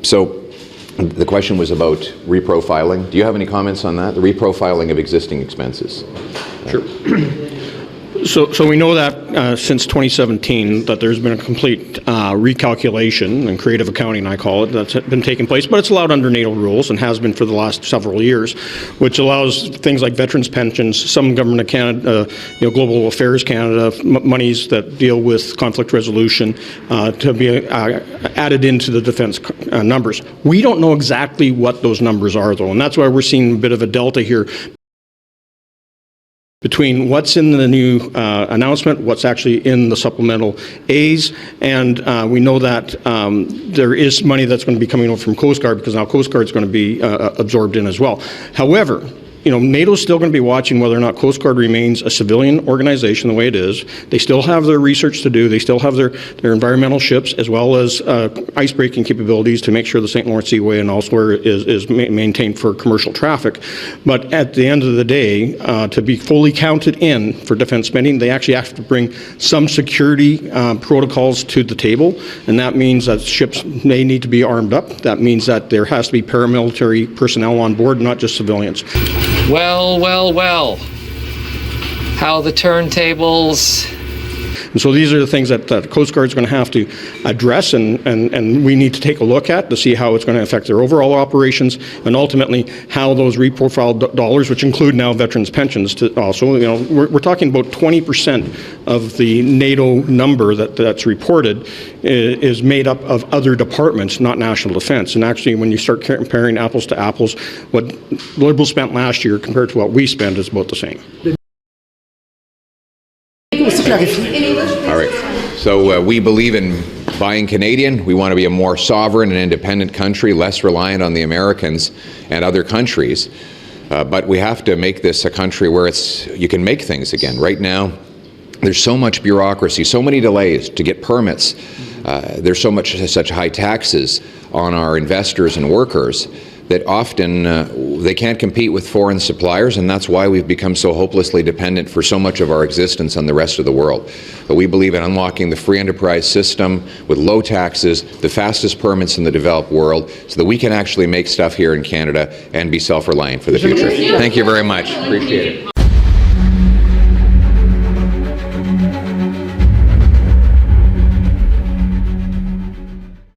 So the question was about reprofiling. Do you have any comments on that? The reprofiling of existing expenses. Sure. So we know that since 2017 that there's been a complete recalculation and creative accounting, I call it, that's been taking place, but it's allowed under NATO rules and has been for the last several years, which allows things like veterans pensions, some Government of Canada, Global Affairs Canada, monies that deal with conflict resolution to be added into the defense numbers. We don't know exactly what those numbers are, though, and that's why we're seeing a bit of a delta here between what's in the new announcement, what's actually in the supplemental A's, and we know that there is money that's going to be coming over from Coast Guard, because now Coast Guard is going to be absorbed in as well. However, NATO's still going to be watching whether or not Coast Guard remains a civilian organization the way it is. They still have their research to do. They still have their environmental ships, as well as ice-breaking capabilities to make sure the St. Lawrence Seaway and elsewhere is maintained for commercial traffic. But at the end of the day, to be fully counted in for defense spending, they actually have to bring some security protocols to the table, and that means that ships may need to be armed up. That means that there has to be paramilitary personnel on board, not just civilians. Well, well, well. How the turntables. And so these are the things that Coast Guard is going to have to address, and we need to take a look at to see how it's going to affect their overall operations, and ultimately how those reprofiled dollars, which include now veterans pensions, to also, we're talking about 20% of the NATO number that's reported is made up of other departments, not national defense. And actually, when you start comparing apples to apples, what Liberals spent last year compared to what we spend is about the same. All right. So we believe in buying Canadian. We want to be a more sovereign and independent country, less reliant on the Americans and other countries. But we have to make this a country where you can make things again. Right now, there's so much bureaucracy, so many delays to get permits. There's such high taxes on our investors and workers that often they can't compete with foreign suppliers, and that's why we've become so hopelessly dependent for so much of our existence on the rest of the world. But we believe in unlocking the free enterprise system with low taxes, the fastest permits in the developed world, so that we can actually make stuff here in Canada and be self-reliant for the future. Thank you very much. Appreciate it.